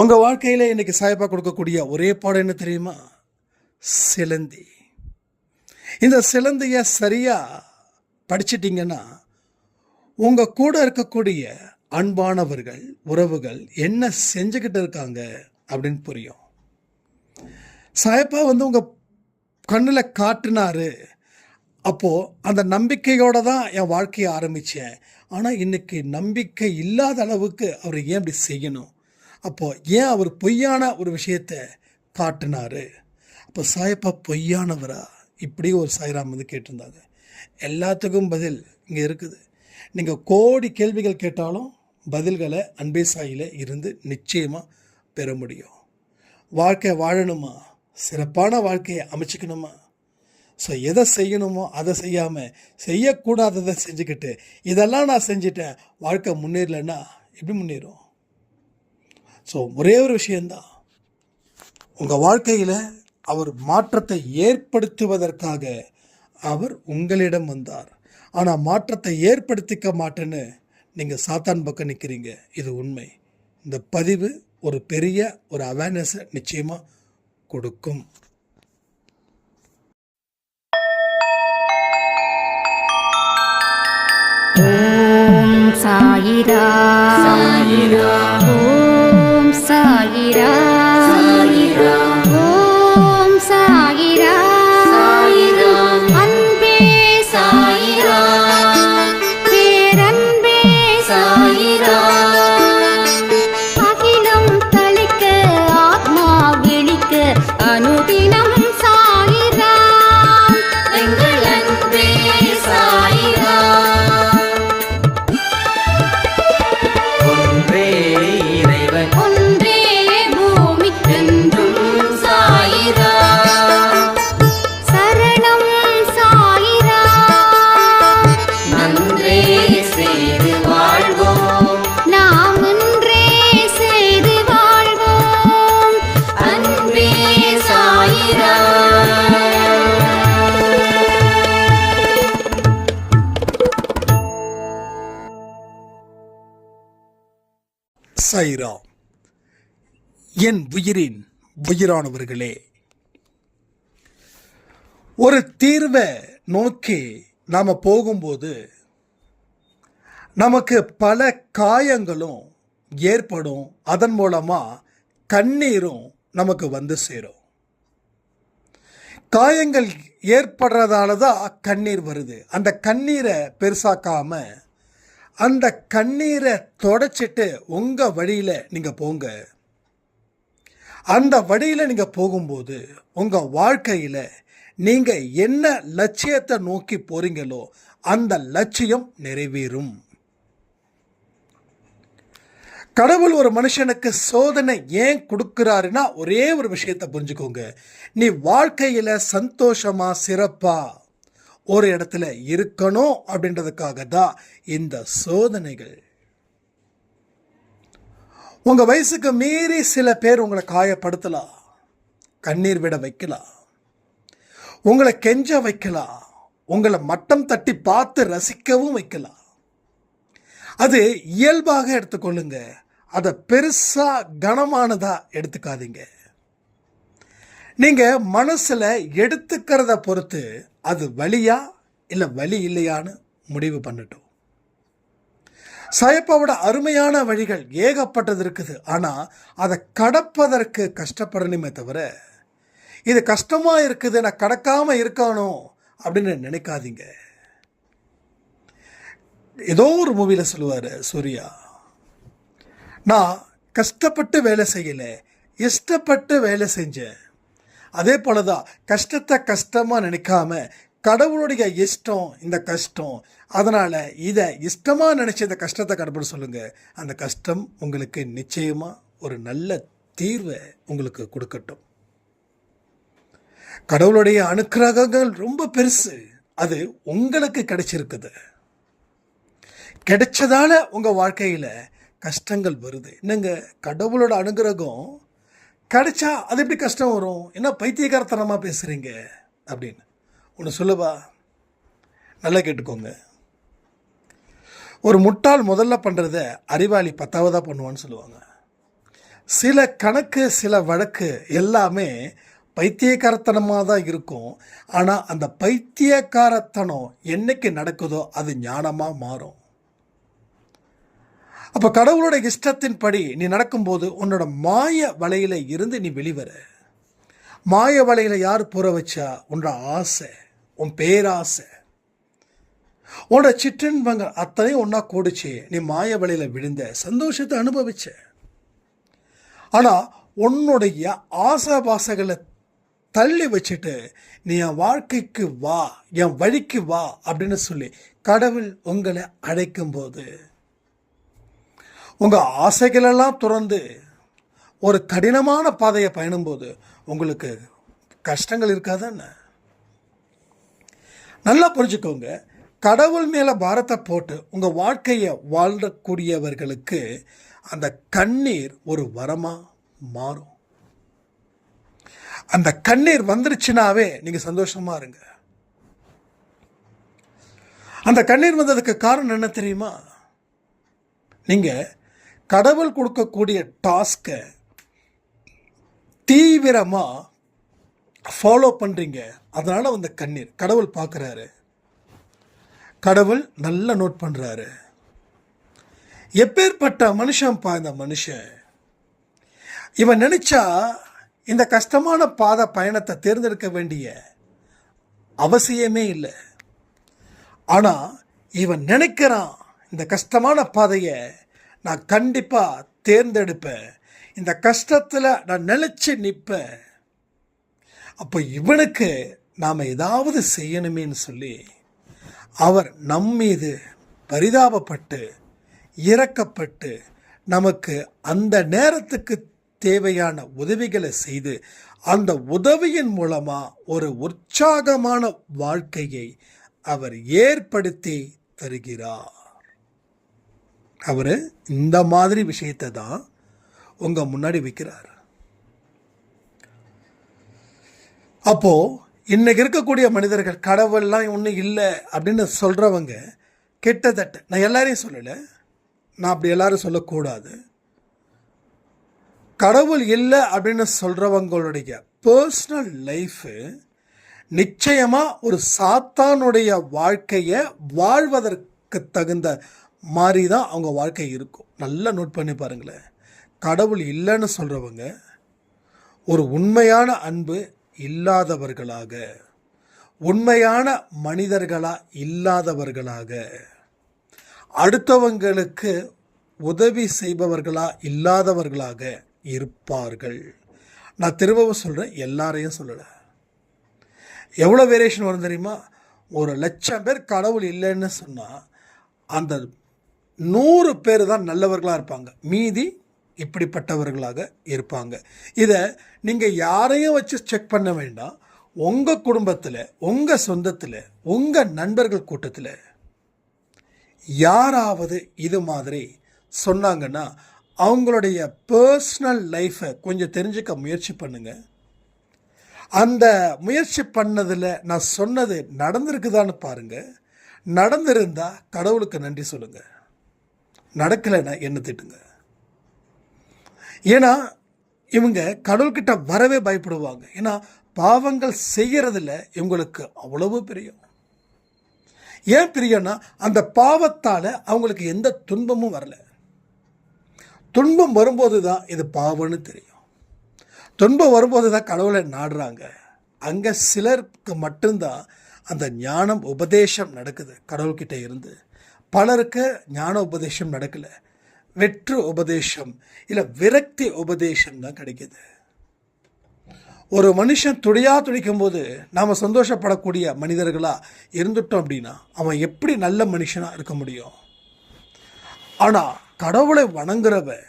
உங்கள் வாழ்க்கையில் இன்றைக்கி சாயப்பா கொடுக்கக்கூடிய ஒரே பாடம் என்ன தெரியுமா? சிலந்தி. இந்த சிலந்தியை சரியாக படிச்சிட்டிங்கன்னா உங்கள் கூட இருக்கக்கூடிய அன்பானவர்கள், உறவுகள் என்ன செஞ்சுக்கிட்டு இருக்காங்க அப்படின்னு புரியும். சாயப்பா உங்கள் கண்ணில் காட்டினாரு. அப்போது அந்த நம்பிக்கையோடு தான் என் வாழ்க்கையை ஆரம்பித்தேன். ஆனால் இன்றைக்கி நம்பிக்கை இல்லாத அளவுக்கு அவர் ஏன் இப்படி செய்யணும்? அப்போது ஏன் அவர் பொய்யான ஒரு விஷயத்தை காட்டினார்? அப்போ சாயப்பா பொய்யானவரா? இப்படி ஒரு சாய்ராம் கேட்டிருந்தாங்க. எல்லாத்துக்கும் பதில் இங்கே இருக்குது. நீங்கள் கோடி கேள்விகள் கேட்டாலும் பதில்களை அன்பே சாயில இருந்து நிச்சயமாக பெற முடியும். வாழ்க்கை வாழணுமா? சிறப்பான வாழ்க்கையை அமைச்சிக்கணுமா? ஸோ எதை செய்யணுமோ அதை செய்யாமல் செய்யக்கூடாததை செஞ்சுக்கிட்டு இதெல்லாம் நான் செஞ்சிட்டேன், வாழ்க்கை முன்னேறலைன்னா எப்படி முன்னேறும்? ஸோ ஒரே ஒரு விஷயந்தான், உங்கள் வாழ்க்கையில் அவர் மாற்றத்தை ஏற்படுத்துவதற்காக அவர் உங்களிடம் வந்தார். ஆனால் மாற்றத்தை ஏற்படுத்திக்க மாட்டேன்னு நீங்கள் சாத்தான் பக்கம் நிற்கிறீங்க. இது உண்மை. இந்த பதிவு ஒரு பெரிய ஒரு அவேர்னஸை நிச்சயமாக கொடுக்கும். ஓம் சாயிரா சாயிரா, ஓம் சாயிரா சாயிரா, ஓம் சாயிரா சாயிரா, அன்பே சாயிரா, பேரன்பே சாயிரா, அகிலம் தளிக்க ஆத்மா விழிக்க அனுதினம் சாயிரா, எங்கள் அன்பே சாயிரா. ஒன்றே பூமிக்கென்றும் சாயிரா, சரணம் சாயிரா, நன்றே செய்து வாழ்வோம், நாம் ஒன்றே செய்து வாழ்வோம், அன்பே சாயிரா. சாய்ராம். என் உயிரின் உயிரானவர்களே, ஒரு தீர்வை நோக்கி நாம் போகும்போது நமக்கு பல காயங்களும் ஏற்படும். அதன் மூலமாக கண்ணீரும் நமக்கு வந்து சேரும். காயங்கள் ஏற்படுறதால தான் கண்ணீர் வருது. அந்த கண்ணீரை பெருசாக்காம அந்த கண்ணீரை தொடச்சிட்டு உங்கள் வழியில் நீங்கள் போங்க. அந்த வழியில் நீங்கள் போகும்போது உங்கள் வாழ்க்கையில் நீங்கள் என்ன லட்சியத்தை நோக்கி போகிறீங்களோ அந்த லட்சியம் நிறைவேறும். கடவுள் ஒரு மனுஷனுக்கு சோதனை ஏன் கொடுக்குறாருன்னா ஒரே ஒரு விஷயத்தை புரிஞ்சுக்கோங்க. நீ வாழ்க்கையில் சந்தோஷமாக சிறப்பாக ஒரு இடத்துல இருக்கணும் அப்படின்றதுக்காக தான் இந்த சோதனைகள். உங்கள் வயசுக்கு மீறி சில பேர் உங்களை காயப்படுத்தலாம், கண்ணீர் விட வைக்கலாம், உங்களை கெஞ்ச வைக்கலாம், உங்களை மட்டம் தட்டி பார்த்து ரசிக்கவும் வைக்கலாம். அது இயல்பாக எடுத்துக்கொள்ளுங்க. அதை பெருசாக கனமானதாக எடுத்துக்காதீங்க. நீங்கள் மனசில் எடுத்துக்கிறத பொறுத்து அது வலியா இல்லை வலி இல்லையான்னு முடிவு பண்ணட்டும். சாயப்பாவோட அருமையான வழிகள் ஏகப்பட்டது இருக்குது. ஆனால் அதை கடப்பதற்கு கஷ்டப்படணுமே தவிர இது கஷ்டமாக இருக்குது நான் கடக்காமல் இருக்கணும் அப்படின்னு நினைக்காதீங்க. ஏதோ ஒரு மூவியில் சொல்லுவார் சூர்யா, நான் கஷ்டப்பட்டு வேலை செய்யலை, இஷ்டப்பட்டு வேலை செஞ்சேன். அதே போல தான் கஷ்டத்தை கஷ்டமாக நினைக்காம கடவுளுடைய இஷ்டம் இந்த கஷ்டம், அதனால் இதை இஷ்டமாக நினச்சி இந்த கஷ்டத்தை கடப்பட சொல்லுங்கள். அந்த கஷ்டம் உங்களுக்கு நிச்சயமாக ஒரு நல்ல தீர்வை உங்களுக்கு கொடுக்கட்டும். கடவுளுடைய அனுக்கிரகங்கள் ரொம்ப பெருசு. அது உங்களுக்கு கிடைச்சிருக்குது. கிடைச்சதால உங்கள் வாழ்க்கையில் கஷ்டங்கள் வருது. என்னங்க கடவுளோட அனுகிரகம் கிடைச்சா அது எப்படி கஷ்டம் வரும்? என்ன பைத்தியகாரத்தனமாக பேசுகிறீங்க அப்படின்னு ஒன்று சொல்லுவா. நல்லா கேட்டுக்கோங்க. ஒரு முட்டாள் முதல்ல பண்ணுறத அறிவாளி 10ஆவதாக பண்ணுவான்னு சொல்லுவாங்க. சில கணக்கு சில வழக்கு எல்லாமே பைத்தியக்காரத்தனமாக தான் இருக்கும். ஆனால் அந்த பைத்தியக்காரத்தனம் என்னைக்கு நடக்குதோ அது ஞானமாக மாறும். அப்போ கடவுளோட இஷ்டத்தின்படி நீ நடக்கும்போது உன்னோட மாய வலையில் இருந்து நீ வெளிவர. மாய வலையில் யார் புற வச்சா? உன்னோட ஆசை, உன் பேராசை, உன்னோட சிற்றின்பங்கள் அத்தனையும் ஒன்றா கூடிச்சு நீ மாய வலையில் விழுந்த சந்தோஷத்தை அனுபவிச்ச. ஆனால் உன்னுடைய ஆசாபாசங்களை தள்ளி வச்சுட்டு நீ என் வாழ்க்கைக்கு வா, என் வழிக்கு வா அப்படின்னு சொல்லி கடவுள் உங்களை அழைக்கும்போது உங்கள் ஆசைகளெல்லாம் துறந்து ஒரு கடினமான பாதையை பயணும்போது உங்களுக்கு கஷ்டங்கள் இருக்காதானே? நல்லா புரிஞ்சுக்கோங்க. கடவுள் மேலே பாரத்தை போட்டு உங்கள் வாழ்க்கையை வாழக்கூடியவர்களுக்கு அந்த கண்ணீர் ஒரு வரமாக மாறும். அந்த கண்ணீர் வந்துருச்சுனாவே நீங்கள் சந்தோஷமாக இருங்க. அந்த கண்ணீர் வந்ததுக்கு காரணம் என்ன தெரியுமா? நீங்கள் கடவுள் கொடுக்கக்கூடிய டாஸ்கை தீவிரமாக ஃபாலோ பண்ணுறீங்க. அதனால் வந்த கண்ணீர் கடவுள் பார்க்குறாரு. கடவுள் நல்லா நோட் பண்ணுறாரு. எப்பேற்பட்ட மனுஷன்ப்பா இந்த மனுஷன். இவன் நினச்சா இந்த கஷ்டமான பாதை பயணத்தை தேர்ந்தெடுக்க வேண்டிய அவசியமே இல்லை. ஆனால் இவன் நினைக்கிறான், இந்த கஷ்டமான பாதையை நான் கண்டிப்பாக தேர்ந்தெடுப்பேன், இந்த கஷ்டத்தில் நான் நிலைச்சு நிற்பேன். அப்போ இவனுக்கு நாம் ஏதாவது செய்யணுமேன்னு சொல்லி அவர் நம்மீது பரிதாபப்பட்டு இரக்கப்பட்டு நமக்கு அந்த நேரத்துக்கு தேவையான உதவிகளை செய்து அந்த உதவியின் மூலமாக ஒரு உற்சாகமான வாழ்க்கையை அவர் ஏற்படுத்தி தருகிறார். அவர் இந்த மாதிரி விஷயத்தை தான் உங்கள் முன்னாடி வைக்கிறார். அப்போது இன்னைக்கு இருக்கக்கூடிய மனிதர்கள் கடவுள்லாம் ஒன்றும் இல்லை அப்படின்னு சொல்கிறவங்க கிட்டத்தட்ட, நான் எல்லாரையும் சொல்லலை, நான் அப்படி எல்லாரும் சொல்லக்கூடாது, கடவுள் இல்லை அப்படின்னு சொல்கிறவங்களுடைய பர்சனல் லைஃபு நிச்சயமாக ஒரு சாத்தானுடைய வாழ்க்கையை வாழ்வதற்கு தகுந்த மாதிரி தான் அவங்க வாழ்க்கை இருக்கும். நல்லா நோட் பண்ணி பாருங்களேன். கடவுள் இல்லைன்னு சொல்கிறவங்க ஒரு உண்மையான அன்பு இல்லாதவர்களாக, உண்மையான மனிதர்களாக இல்லாதவர்களாக, அடுத்தவங்களுக்கு உதவி செய்பவர்களாக இல்லாதவர்களாக இருப்பார்கள். நான் திரும்பவும் சொல்கிறேன், எல்லாரையும் சொல்லலை. எவ்வளோ வேரியேஷன் வரும் தெரியுமா? 1,00,000 பேர் கடவுள் இல்லைன்னு சொன்னால் அந்த 100 பேர் தான் நல்லவர்களாக இருப்பாங்க, மீதி இப்படிப்பட்டவர்களாக இருப்பாங்க. இதை நீங்கள் யாரையும் வச்சு செக் பண்ண வேண்டாம். உங்கள் குடும்பத்தில், உங்கள் சொந்தத்தில், உங்கள் நண்பர்கள் கூட்டத்தில் யாராவது இது மாதிரி சொன்னாங்கன்னா அவங்களுடைய பர்சனல் லைஃப்பை கொஞ்சம் தெரிஞ்சுக்க முயற்சி பண்ணுங்கள். அந்த முயற்சி பண்ணதில் நான் சொன்னது நடந்திருக்குதான்னு பாருங்கள். நடந்திருந்தால் கடவுளுக்கு நன்றி சொல்லுங்கள், நடக்கலைன்னா என்ன திட்டுங்க. ஏன்னா இவங்க கடவுள்கிட்ட வரவே பயப்படுவாங்க. ஏன்னா பாவங்கள் செய்கிறதில்ல இவங்களுக்கு அவ்வளவு பிரியம். ஏன் பிரியம்னா அந்த பாவத்தால் அவங்களுக்கு எந்த துன்பமும் வரல. துன்பம் வரும்போது தான் இது பாவம்னு தெரியும். துன்பம் வரும்போது தான் கடவுளை நாடுறாங்க. அங்கே சிலருக்கு மட்டும்தான் அந்த ஞானம் உபதேசம் நடக்குது கடவுள்கிட்ட இருந்து. பலருக்கு ஞான உபதேசம் நடக்கலை, வெற்று உபதேசம் இல்லை விரக்தி உபதேசம் தான் கிடைக்கிது. ஒரு மனுஷன் துடிக்கும் போது நாம் சந்தோஷப்படக்கூடிய மனிதர்களாக இருந்துட்டோம் அப்படின்னா அவன் எப்படி நல்ல மனுஷனாக இருக்க முடியும்? ஆனால் கடவுளை வணங்குறவன்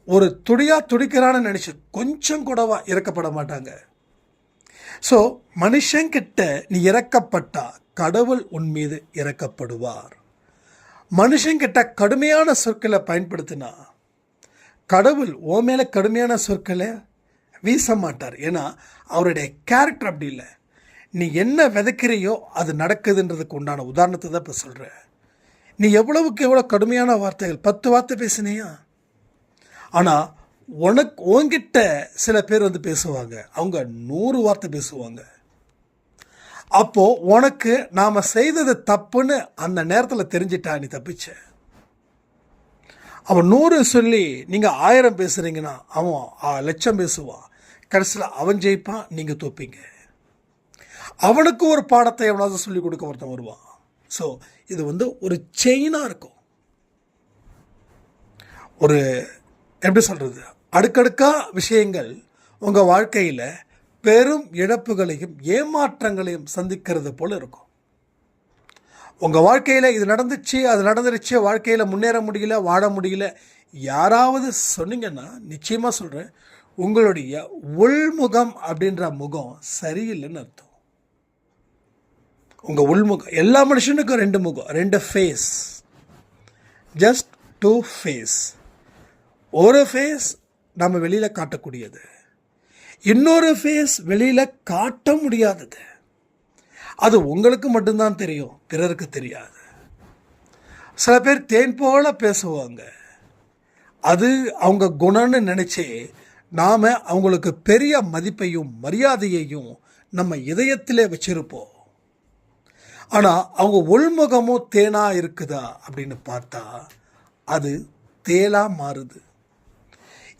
ஒரு துடிக்கிறான்னு நினச்சி கொஞ்சம் கூடவா இறக்கப்பட மாட்டாங்க. ஸோ மனுஷங்கிட்ட நீ இறக்கப்பட்டா கடவுள் உன் மீது இறக்கப்படுவார். மனுஷங்கிட்ட கடுமையான சொற்களை பயன்படுத்தினா கடவுள் ஓ மேலே கடுமையான சொற்களை வீச மாட்டார். ஏன்னா அவருடைய கேரக்டர் அப்படி இல்லை. நீ என்ன விதைக்கிறியோ அது நடக்குதுன்றதுக்கு உண்டான உதாரணத்தை தான் இப்போ சொல்கிறேன். நீ எவ்வளவுக்கு எவ்வளோ கடுமையான வார்த்தைகள் 10 வார்த்தை பேசினியா, ஆனால் உன்கிட்ட சில பேர் வந்து பேசுவாங்க, அவங்க 100 வார்த்தை பேசுவாங்க. அப்போது உனக்கு நாம் செய்தது தப்புன்னு அந்த நேரத்தில் தெரிஞ்சிட்டா நீ தப்பிச்ச. அவன் 100 சொல்லி நீங்கள் 1000 பேசுகிறீங்கன்னா அவன் 1,00,000 பேசுவான். கடைசியில் அவன் ஜெயிப்பான், நீங்கள் தோப்பீங்க. அவனுக்கு ஒரு பாடத்தை எவனாவது சொல்லிக் கொடுக்க ஒருத்தன் வருவான். ஸோ இது வந்து ஒரு செயினாக இருக்கும். ஒரு எப்படி சொல்கிறது, அடுக்கடுக்காக விஷயங்கள் உங்கள் வாழ்க்கையில் பெரும் இழப்புகளையும் ஏமாற்றங்களையும் சந்திக்கிறது போல் இருக்கும். உங்கள் வாழ்க்கையில் இது நடந்துச்சு, அது நடந்துருச்சு, வாழ்க்கையில் முன்னேற முடியல, வாழ முடியல யாராவது சொன்னீங்கன்னா நிச்சயமாக சொல்கிறேன், உங்களுடைய உள்முகம் அப்படின்ற முகம் சரியில்லைன்னு அர்த்தம். உங்கள் உள்முகம், எல்லா மனுஷனுக்கும் 2 முகம், 2 ஃபேஸ், ஜஸ்ட் 2 ஃபேஸ். ஒரு ஃபேஸ் நம்ம வெளியில் காட்டக்கூடியது, இன்னொரு ஃபேஸ் வெளியில் காட்ட முடியாதது. அது உங்களுக்கு மட்டும்தான் தெரியும், பிறருக்கு தெரியாது. சில பேர் தேன் போல பேசுவாங்க, அது அவங்க குணம்னு நினச்சி நாம் அவங்களுக்கு பெரிய மதிப்பையும் மரியாதையையும் நம்ம இதயத்திலே வச்சிருப்போம். ஆனால் அவங்க உள்முகமும் தேனாக இருக்குதா அப்படின்னு பார்த்தா அது தேலாக மாறுது.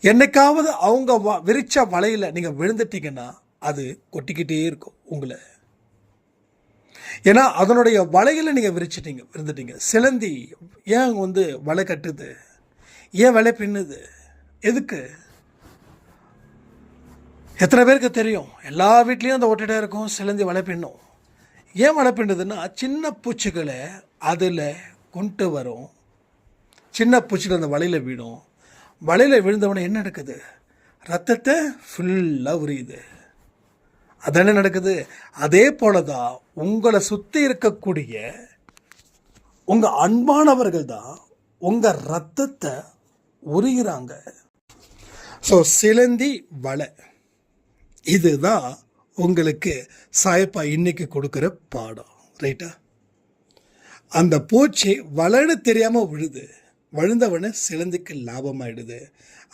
என்னைக்காவது அவங்க விரிச்ச வலையில் நீங்கள் விழுந்துட்டீங்கன்னா அது கொட்டிக்கிட்டே இருக்கும் உங்களை. ஏன்னா அதனுடைய வலையில் நீங்கள் விழுந்துட்டீங்க. சிலந்தி ஏன் வந்து வலை கட்டுது, ஏன் வலை பின்னுது, எதுக்கு? எத்தனை பேருக்கு தெரியும், எல்லா வீட்லேயும் அந்த ஒட்டடை இருக்கும், சிலந்தி வலை பின்னும். ஏன் வலை பின்னுதுன்னா சின்ன பூச்சிகளை அதில் கொண்டு வரும், சின்ன பூச்சிகள் அந்த வலையில் விடும். வலையில் விழுந்தவொடனே என்ன நடக்குது, ரத்தத்தை ஃபுல்லாக உரியுது. அதானே நடக்குது. அதே போல தான் உங்களை சுற்றி இருக்கக்கூடிய உங்கள் அன்பானவர்கள் தான் உங்கள் ரத்தத்தை உரிகிறாங்க. ஸோ சிலந்தி வலை, இதுதான் உங்களுக்கு சாயப்பா இன்னைக்கு கொடுக்குற பாடம், ரைட்டா? அந்த பூச்சி வலைன்னு தெரியாமல் விழுந்தவன சிலந்திக்கு லாபமாயிடுது,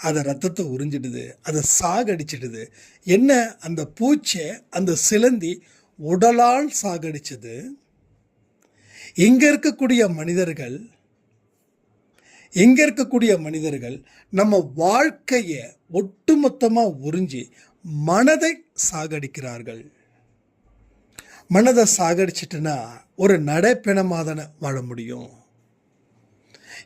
அதை ரத்தத்தை உறிஞ்சிடுது, அதை சாகடிச்சிடுது. என்ன, அந்த பூச்சை அந்த சிலந்தி உடலால் சாகடிச்சது. இங்கே இருக்கக்கூடிய மனிதர்கள் நம்ம வாழ்க்கையை ஒட்டுமொத்தமாக உறிஞ்சி மனதை சாகடிக்கிறார்கள். மனதை சாகடிச்சிட்டுனா ஒரு நடைப்பெணமாக தானே வாழ முடியும்.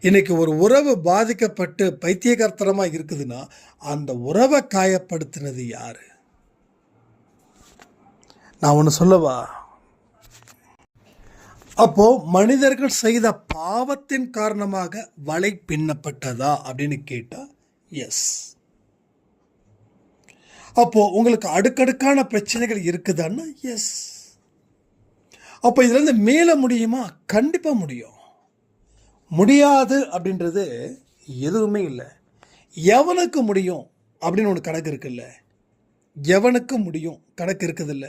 இன்னைக்கு ஒரு உறவு பாதிக்கப்பட்டு பைத்தியகார்த்தனமாக இருக்குதுன்னா அந்த உறவை காயப்படுத்தினது யாரு? நான் ஒன்று சொல்லவா? அப்போ மனிதர்கள் செய்த பாவத்தின் காரணமாக வலை பின்னப்பட்டதா அப்படின்னு கேட்டா எஸ். அப்போ உங்களுக்கு அடுக்கடுக்கான பிரச்சனைகள் இருக்குதான்னா எஸ். அப்போ இதுலேருந்து மேல முடியுமா? கண்டிப்பாக முடியும். முடியாது அப்படின்றது எதுவுமே இல்லை. எவனுக்கு முடியும் அப்படின்னு ஒன்று கணக்கு இருக்குல்ல, எவனுக்கு முடியும் கணக்கு இருக்குதில்ல.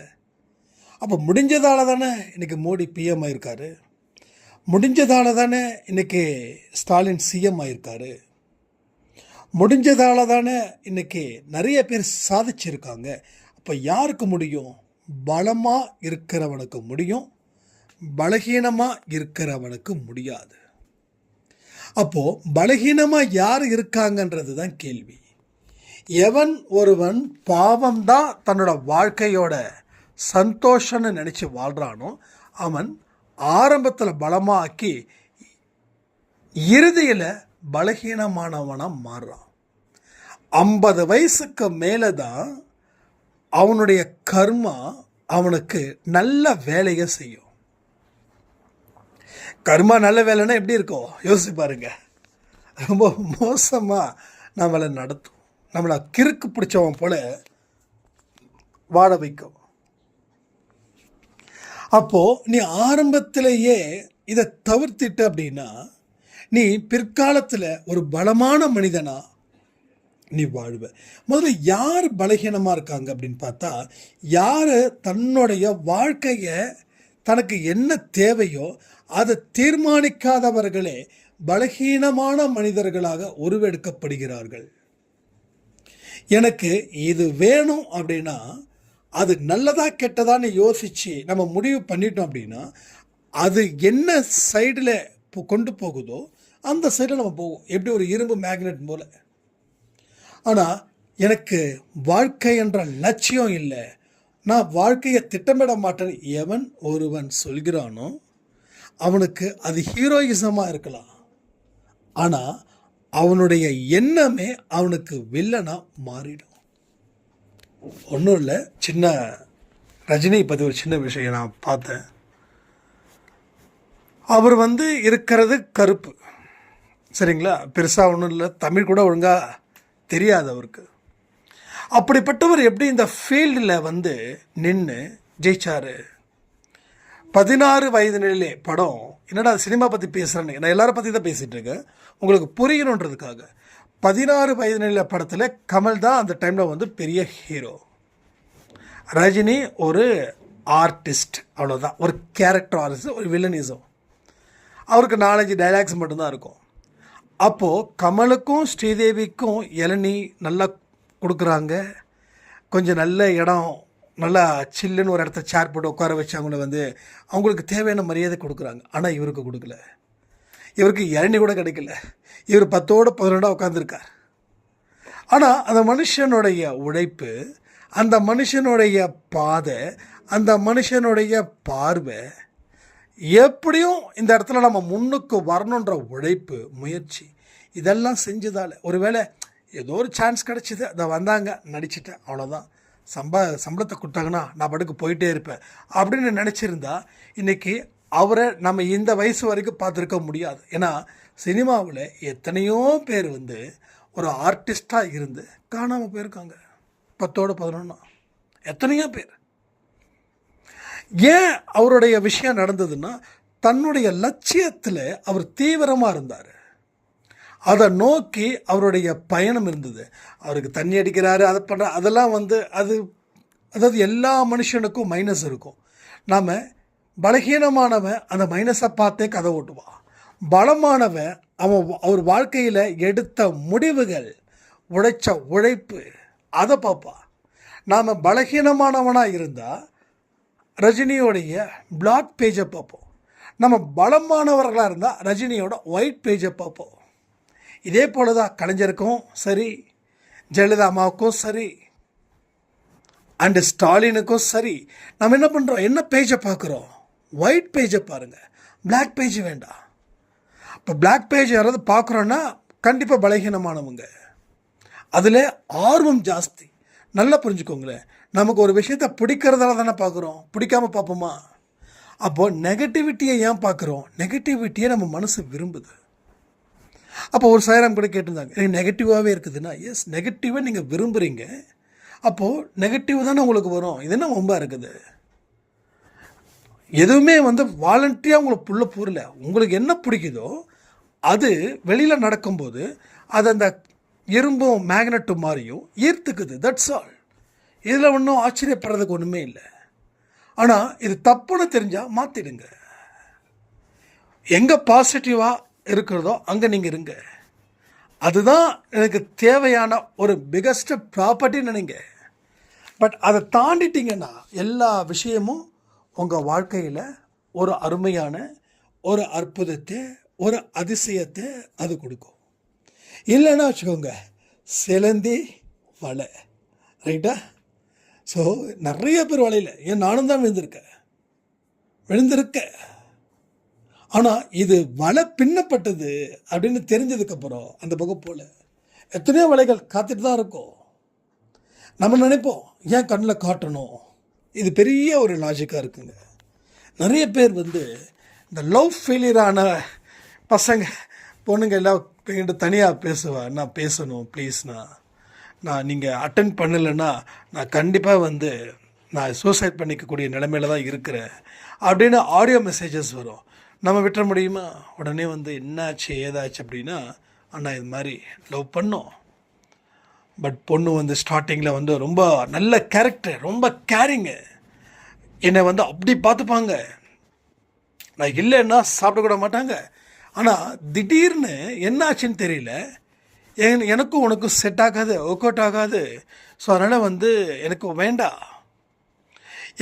அப்போ முடிஞ்சதால தானே இன்றைக்கி மோடி பிஎம் ஆயிருக்காரு, முடிஞ்சதால தானே இன்றைக்கி ஸ்டாலின் சிஎம் ஆயிருக்காரு, முடிஞ்சதால தானே இன்றைக்கி நிறைய பேர் சாதிச்சிருக்காங்க. அப்போ யாருக்கு முடியும்? பலமாக இருக்கிறவனுக்கு முடியும், பலகீனமாக இருக்கிறவனுக்கு முடியாது. அப்போது பலகீனமாக யார் இருக்காங்கன்றது தான் கேள்வி. எவன் ஒருவன் பாவம்தான் தன்னோட வாழ்க்கையோட சந்தோஷம்னு நினச்சி வாழ்கிறானோ அவன் ஆரம்பத்தில் பலமாக்கி இறுதியில் பலகீனமானவனாக மாறுறான். 50 வயசுக்கு மேலே தான் அவனுடைய கர்மா அவனுக்கு நல்ல வேலையை செய்யும். கர்மா நல்ல வேலைன்னா எப்படி இருக்கும் யோசிச்சு பாருங்க. ரொம்ப மோசமாக நம்மளை நடத்தும், நம்மளை கிறுக்கு பிடிச்சவன் போல வாழ வைக்கும். அப்போது நீ ஆரம்பத்திலேயே இதை தவிர்த்திட்ட அப்படின்னா நீ பிற்காலத்தில் ஒரு பலமான மனிதனா நீ வாழ்வ. முதல்ல யார் பலகீனமாக இருக்காங்க அப்படின்னு பார்த்தா, யார் தன்னுடைய வாழ்க்கையை தனக்கு என்ன தேவையோ அதை தீர்மானிக்காதவர்களே பலகீனமான மனிதர்களாக உருவெடுக்கப்படுகிறார்கள். எனக்கு இது வேணும் அப்படின்னா அது நல்லதா கெட்டதான்னு யோசித்து நம்ம முடிவு பண்ணிட்டோம் அப்படின்னா அது என்ன சைடில் கொண்டு போகுதோ அந்த சைடில் நம்ம போவோம், எப்படி ஒரு இரும்பு மேக்னெட் போல். ஆனால் எனக்கு வாழ்க்கை என்ற லட்சியம் இல்லை, நான் வாழ்க்கையை திட்டமிட மாட்டேன் எவன் ஒருவன் சொல்கிறானோ அவனுக்கு அது ஹீரோயிசமாக இருக்கலாம், ஆனால் அவனுடைய எண்ணமே அவனுக்கு வில்லனாக மாறிடும். ஒன்றும் இல்லை, சின்ன ரஜினி பற்றி ஒரு சின்ன விஷயம் நான் பார்த்தேன். அவர் இருக்கிறது கருப்பு, சரிங்களா, பெருசாக ஒன்றும் இல்லை, தமிழ் கூட ஒழுங்காக தெரியாது அவருக்கு. அப்படிப்பட்டவர் எப்படி இந்த ஃபீல்டில் நின்று ஜெயிச்சார்? 16 வயது நிலையிலே படம். என்னடா சினிமா பற்றி பேசுகிறேன்னு, நான் எல்லாரை பற்றி தான் பேசிகிட்டு இருக்கேன், உங்களுக்கு புரியணுன்றதுக்காக. 16 வயது நிலையில் படத்தில் கமல் தான் அந்த டைமில் பெரிய ஹீரோ. ரஜினி ஒரு ஆர்டிஸ்ட், அவ்வளோதான், ஒரு கேரக்டர் ஆர்டிஸ்ட், ஒரு வில்லனிசம். அவருக்கு 4-5 டைலாக்ஸ் மட்டும்தான் இருக்கும். அப்போது கமலுக்கும் ஸ்ரீதேவிக்கும் இளநீ நல்லா கொடுக்குறாங்க, கொஞ்சம் நல்ல இடம், நல்லா சில்லுன்னு ஒரு இடத்த சேர் போட்டு உட்கார வச்சு அவங்கள அவங்களுக்கு தேவையான மரியாதை கொடுக்குறாங்க. ஆனால் இவருக்கு கொடுக்கல, இவருக்கு இளநீ கூட கிடைக்கல, இவர் 10ஓட 11 உட்காந்துருக்கார். ஆனால் அந்த மனுஷனுடைய உழைப்பு, அந்த மனுஷனுடைய பாதை, அந்த மனுஷனுடைய பார்வை, எப்படியும் இந்த இடத்துல நம்ம முன்னுக்கு வரணுன்ற உழைப்பு, முயற்சி, இதெல்லாம் செஞ்சதால் ஒருவேளை ஏதோ ஒரு சான்ஸ் கிடச்சிது, அதை வந்தாங்க, நடிச்சிட்டேன், அவ்வளோதான், சம்பளத்தை கொடுத்தாங்கன்னா நான் பாட்டுக்கு போயிட்டே இருப்பேன் அப்படின்னு நினச்சிருந்தா இன்றைக்கி அவரை நம்ம இந்த வயசு வரைக்கும் பார்த்துருக்க முடியாது. ஏன்னா சினிமாவில் எத்தனையோ பேர் ஒரு ஆர்டிஸ்டாக இருந்து காணாமல் போயிருக்காங்க, 10ஓட 11. எத்தனையோ பேர். ஏன் அவருடைய விஷயம் நடந்ததுன்னா தன்னுடைய லட்சியத்தில் அவர் தீவிரமாக இருந்தார், அதை நோக்கி அவருடைய பயணம் இருந்தது. அவருக்கு தண்ணி அடிக்கிறாரு, அதை பண்ணுற, அதெல்லாம் அது அதாவது எல்லா மனுஷனுக்கும் மைனஸ் இருக்கும். நாம் பலகீனமானவன் அந்த மைனஸை பார்த்தே கதை ஓட்டுவான், பலமானவன் அவர் வாழ்க்கையில் எடுத்த முடிவுகள், உழைச்ச உழைப்பு, அதை பார்ப்பான். நாம் பலகீனமானவனாக இருந்தால் ரஜினியோடைய பிளாக் பேஜை பார்ப்போம், நம்ம பலமானவர்களாக இருந்தால் ரஜினியோட ஒயிட் பேஜை பார்ப்போம். இதே போல தான் கலைஞருக்கும் சரி, ஜெயலலிதா அம்மாவுக்கும் சரி, அண்டு ஸ்டாலினுக்கும் சரி, நம்ம என்ன பண்ணுறோம், என்ன பேஜை பார்க்குறோம், ஒயிட் பேஜை பாருங்கள், பிளாக் பேஜ் வேண்டாம். இப்போ பிளாக் பேஜ் யாராவது பார்க்குறோன்னா கண்டிப்பாக பலகீனமானவங்க, அதில் ஆர்வம் ஜாஸ்தி. நல்லா புரிஞ்சுக்கோங்களேன், நமக்கு ஒரு விஷயத்தை பிடிக்கிறதால தானே பார்க்குறோம், பிடிக்காமல் பார்ப்போமா? அப்போது நெகட்டிவிட்டியை ஏன் பார்க்குறோம்? நெகட்டிவிட்டியை நம்ம மனசு விரும்புது. அப்போ ஒரு சாயராம் கூட கேட்டிருந்தாங்க, எனக்கு நெகட்டிவாகவே இருக்குதுன்னா, எஸ், நெகட்டிவாக நீங்கள் விரும்புகிறீங்க, அப்போது நெகட்டிவ் தானே உங்களுக்கு வரும். இது என்ன ரொம்ப இருக்குது? எதுவுமே வாலண்டியாக உங்களுக்கு புள்ள பூரல, உங்களுக்கு என்ன பிடிக்குதோ அது வெளியில் நடக்கும்போது அது அந்த இரும்பும் மேக்னெட்டும் மாதிரியும் ஈர்த்துக்குது. That's all. இதில் ஒன்றும் ஆச்சரியப்படுறதுக்கு ஒன்றுமே இல்லை. ஆனால் இது தப்புன்னு தெரிஞ்சால் மாற்றிடுங்க. எங்கே பாசிட்டிவாக இருக்கிறதோ அங்கே நீங்கள் இருங்க. அதுதான் எனக்கு தேவையான ஒரு பிகஸ்ட் ப்ராப்பர்ட்டின்னு நினைங்க. பட் அதை தாண்டிட்டிங்கன்னா எல்லா விஷயமும் உங்கள் வாழ்க்கையில் ஒரு அருமையான ஒரு அற்புதத்தை, ஒரு அதிசயத்தை அது கொடுக்கும். இல்லைன்னா வச்சுக்கோங்க, சிலந்தி வலை, ரைட்டா? ஸோ நிறைய பேர் வலையில், ஏன் நானும் தான் விழுந்திருக்கேன். ஆனால் இது வலை பின்னப்பட்டது அப்படின்னு தெரிஞ்சதுக்கப்புறம் அந்த பக்கம் போல் எத்தனையோ வலைகள் காத்துட்டு தான் இருக்கும். நம்ம நினைப்போம், ஏன் கண்ணில் காட்டணும்? இது பெரிய ஒரு லாஜிக்காக இருக்குங்க. நிறைய பேர் இந்த லவ் ஃபெயிலியரான பசங்க பொண்ணுங்க எல்லாம் என்கிட்ட தனியாக பேசுவேன், நான் பேசணும் ப்ளீஸ்ண்ணா, நான் நீங்கள் அட்டென்ட் பண்ணலைன்னா நான் கண்டிப்பாக நான் சூசைட் பண்ணிக்கக்கூடிய நிலைமையில தான் இருக்கிறேன் அப்படின்னு ஆடியோ மெசேஜஸ் வரும். நம்ம விட்டுற முடியுமா? உடனே என்னாச்சு ஏதாச்சு அப்படின்னா, அண்ணா இது மாதிரி லவ் பண்ணோம், பட் பொண்ணு ஸ்டார்டிங்கில் ரொம்ப நல்ல கேரக்டர், ரொம்ப கேரிங்கு, என்னை அப்படி பார்த்துப்பாங்க, நான் இல்லைன்னா சாப்பிடக்கூட மாட்டாங்க. ஆனால் திடீர்னு என்ன ஆச்சுன்னு தெரியல, எனக்கும் உனக்கும் செட் ஆகாது, ஒர்க் அவுட் ஆகாது. ஸோ அதனால் எனக்கு வேண்டாம்.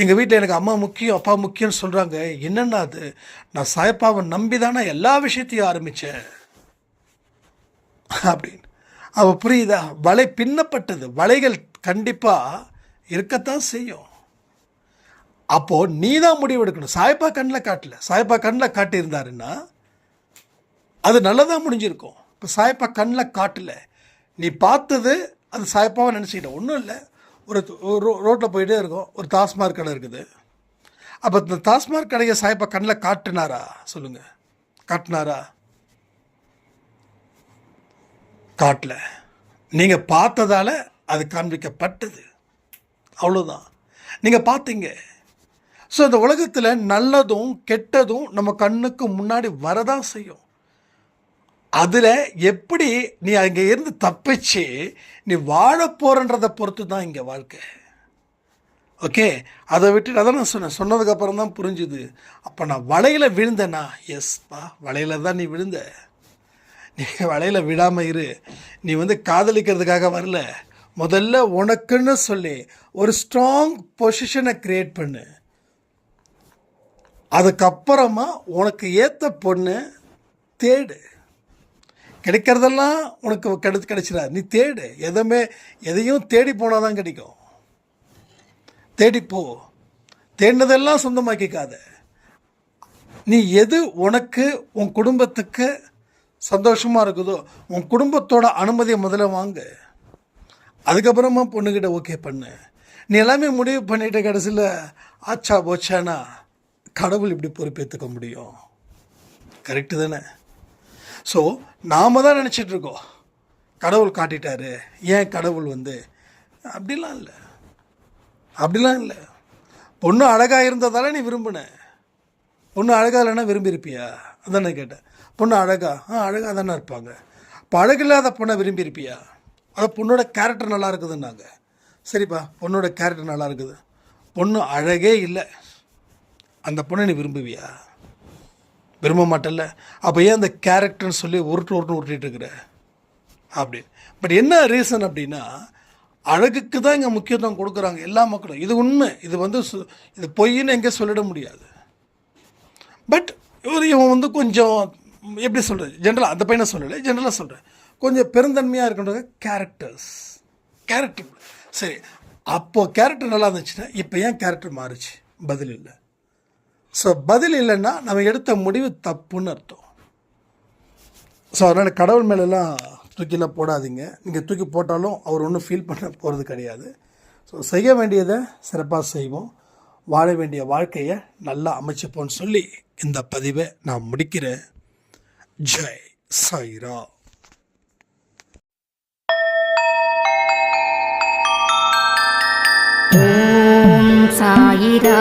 எங்கள் வீட்டில் எனக்கு அம்மா முக்கியம், அப்பா முக்கியம்னு சொல்கிறாங்க. என்னென்னா அது, நான் சாயப்பாவை நம்பி தானே எல்லா விஷயத்தையும் ஆரம்பித்தேன் அப்படின்னு. அவள் புரியுதா? வலை பின்னப்பட்டது, வலைகள் கண்டிப்பாக இருக்கத்தான் செய்யும். அப்போது நீ தான் முடிவு எடுக்கணும். சாயப்பா கண்ணில் காட்டல, சாயப்பா கண்ணில் காட்டியிருந்தாருன்னா அது நல்லதாக முடிஞ்சிருக்கும். இப்போ சாயப்பா கண்ணில் காட்டல, நீ பார்த்தது அது சாயப்பாவை நினச்சிக்கிட்ட. ஒன்றும் இல்லை, ஒரு ரோட்டில் போயிட்டே இருக்கோம், ஒரு டாஸ்மார்க் கடை இருக்குது. அப்போ இந்த டாஸ்மார்க் கடையை சாயப்பா கண்ணில் காட்டினாரா? சொல்லுங்கள், காட்டினாரா? காட்டல. நீங்கள் பார்த்ததால அது காண்பிக்கப்பட்டது, அவ்வளோதான். நீங்கள் பார்த்தீங்க. ஸோ இந்த உலகத்தில் நல்லதும் கெட்டதும் நம்ம கண்ணுக்கு முன்னாடி வரதான் செய்யும். அதில் எப்படி நீ அங்கே இருந்து தப்பிச்சு நீ வாழ போகிறன்றதை பொறுத்து தான் இங்கே வாழ்க்கை. ஓகே, அதை விட்டுட்டு அதான் நான் சொன்னதுக்கப்புறம் தான் புரிஞ்சுது. அப்போ நான் வலையில் விழுந்தேனா? எஸ்ப்பா, வலையில் தான் நீ விழுந்த. நீ வலையில் விடாமல் இரு. நீ காதலிக்கிறதுக்காக வரல. முதல்ல உனக்குன்னு சொல்லி ஒரு ஸ்ட்ராங் பொசிஷனை க்ரியேட் பண்ணு. அதுக்கப்புறமா உனக்கு ஏற்ற பொண்ணு தேடு. கிடைக்கிறதெல்லாம் உனக்கு கிடைச்சிடாது, நீ தேடு. எதையும் தேடி போனால் தான் கிடைக்கும். தேடிப்போ, தேடினதெல்லாம் சொந்தமாக்கிக்காத. நீ எது உனக்கு உன் குடும்பத்துக்கு சந்தோஷமாக இருக்குதோ உன் குடும்பத்தோட அனுமதியை முதல்ல வாங்கு. அதுக்கப்புறமா பொண்ணுக்கிட்ட ஓகே பண்ணு. நீ எல்லாமே முடிவு பண்ணிட்டு கடைசியில் ஆச்சா போச்சானா கடவுள் இப்படி பொறுப்பேற்றுக்க முடியும்? கரெக்டு தானே? ஸோ நாம் தான் நினச்சிட்ருக்கோம் கடவுள் காட்டிட்டாரு. ஏன் கடவுள் அப்படிலாம் இல்லை, அப்படிலாம் இல்லை. பொண்ணு அழகாக இருந்ததால நீ விரும்பின. பொண்ணு அழகாக இல்லைன்னா விரும்பியிருப்பியா? அதான் நான் கேட்டேன். பொண்ணு அழகாக தானே இருப்பாங்க. இப்போ அழகில்லாத பொண்ணை விரும்பியிருப்பியா? அது பொண்ணோட கேரக்டர் நல்லா இருக்குதுன்னாங்க. சரிப்பா, பொண்ணோட கேரக்டர் நல்லா இருக்குது, பொண்ணு அழகே இல்லை, அந்த பொண்ணை நீ விரும்புவியா? விரும்ப மாட்டல்ல. அப்போ ஏன் அந்த கேரக்டர்னு சொல்லி உருட்டிட்டு இருக்கிற அப்படி? பட் என்ன ரீசன் அப்படின்னா, அழகுக்கு தான் இங்கே முக்கியத்துவம் கொடுக்குறாங்க எல்லா மக்களும். இது உண்மை, இது பொய்ன்னு எங்கே சொல்லிட முடியாது. பட் இவன் கொஞ்சம் எப்படி சொல்கிறது, ஜென்ரலாக அந்த பையனை சொல்லலை, ஜென்ரலாக சொல்கிறேன், கொஞ்சம் பெருந்தன்மையாக இருக்கின்றது கேரக்டர். சரி, அப்போது கேரக்டர் நல்லா இருந்துச்சுன்னா இப்போ ஏன் கேரக்டர் மாறுச்சு? பதில் இல்லை. ஸோ பதில் இல்லைன்னா நம்ம எடுத்த முடிவு தப்புன்னு அர்த்தம். ஸோ அதனால் கடவுள் மேலெல்லாம் தூக்கிலாம் போடாதீங்க. நீங்கள் தூக்கி போட்டாலும் அவர் ஒன்றும் ஃபீல் பண்ண போகிறது கிடையாது. ஸோ செய்ய வேண்டியதை சிறப்பாக செய்வோம், வாழ வேண்டிய வாழ்க்கையை நல்லா அமைச்சுப்போன்னு சொல்லி இந்த பதிவை நான் முடிக்கிறேன். ஜெய் சாய்ரா. ஓம் சாயிரா.